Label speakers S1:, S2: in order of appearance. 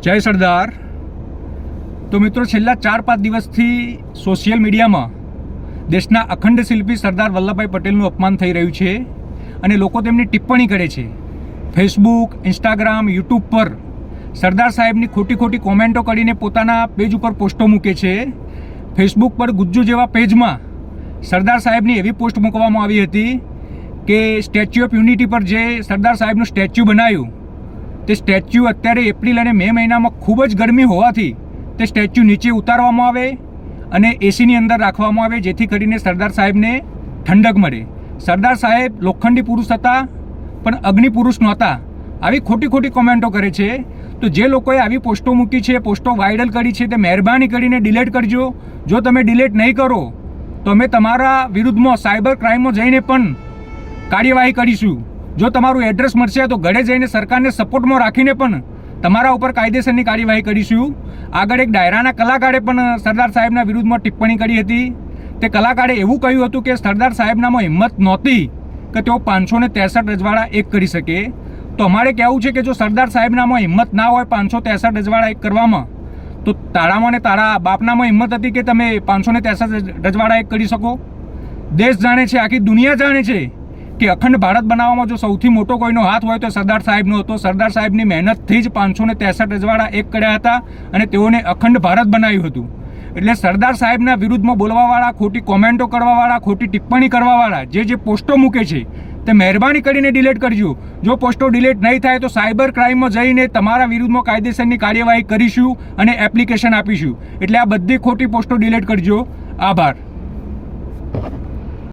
S1: જય સરદાર। તો મિત્રો, છેલ્લા 4-5 દિવસથી સોશિયલ મીડિયામાં દેશના અખંડ શિલ્પી સરદાર વલ્લભભાઈ પટેલનું અપમાન થઈ રહ્યું છે અને લોકો તેમની ટિપ્પણી કરે છે। ફેસબુક, ઇન્સ્ટાગ્રામ, યુટ્યુબ પર સરદાર સાહેબની ખોટી કોમેન્ટો કરીને પોતાના પેજ ઉપર પોસ્ટો મૂકે છે। ફેસબુક પર ગુજ્જુ જેવા પેજમાં સરદાર સાહેબની એવી પોસ્ટ મૂકવામાં આવી હતી કે સ્ટેચ્યુ ઓફ યુનિટી પર જે સરદાર સાહેબનું સ્ટેચ્યુ બનાવ્યું તે સ્ટેચ્યુ અત્યારે એપ્રિલ અને મે મહિનામાં ખૂબ જ ગરમી હોવાથી તે સ્ટેચ્યુ નીચે ઉતારવામાં આવે અને એસીની અંદર રાખવામાં આવે, જેથી કરીને સરદાર સાહેબને ઠંડક મળે। સરદાર સાહેબ લોખંડી પુરુષ હતા પણ અગ્નિ પુરુષ નહોતા। આવી ખોટી કોમેન્ટો કરે છે। તો જે લોકોએ આવી પોસ્ટો મૂકી છે, પોસ્ટો વાયરલ કરી છે, તે મહેરબાની કરીને ડિલીટ કરજો। જો તમે ડિલીટ નહીં કરો તો અમે તમારા વિરુદ્ધમાં સાયબર ક્રાઇમમાં જઈને પણ કાર્યવાહી કરીશું। જો તમારું એડ્રેસ મળશે તો ઘરે જઈને સરકારને સપોર્ટમાં રાખીને પણ તમારા ઉપર કાયદેસરની કાર્યવાહી કરીશું। આગળ એક ડાયરાના કલાકારે પણ સરદાર સાહેબના વિરુદ્ધમાં ટિપ્પણી કરી હતી। તે કલાકારે એવું કહ્યું હતું કે સરદાર સાહેબનામાં હિંમત નહોતી કે તેઓ 563 રજવાડા એક કરી શકે। તો અમારે કહેવું છે કે જો સરદાર સાહેબનામાં હિંમત ના હોય 563 રજવાડા એક કરવામાં, તો તારામાં ને તારા બાપનામાં હિંમત હતી કે તમે 563 રજવાડા એક કરી શકો? દેશ જાણે છે, આખી દુનિયા જાણે છે કે અખંડ ભારત બનાવવામાં જો સૌથી મોટો કોઈનો હાથ હોય તો સરદાર સાહેબનો હતો। સરદાર સાહેબની મહેનતથી જ 563 રજવાડા એક કર્યા હતા અને તેઓને અખંડ ભારત બનાવ્યું હતું। એટલે સરદાર સાહેબના વિરુદ્ધમાં બોલવાવાળા, ખોટી કોમેન્ટો કરવાવાળા, ખોટી ટિપ્પણી કરવાવાળા જે પોસ્ટો મૂકે છે તે મહેરબાની કરીને ડિલીટ કરજો। જો પોસ્ટો ડિલીટ નહીં થાય તો સાયબર ક્રાઇમમાં જઈને તમારા વિરુદ્ધમાં કાયદેસરની કાર્યવાહી કરીશું અને એપ્લિકેશન આપીશું। એટલે આ બધી ખોટી પોસ્ટો ડિલીટ કરજો। આભાર।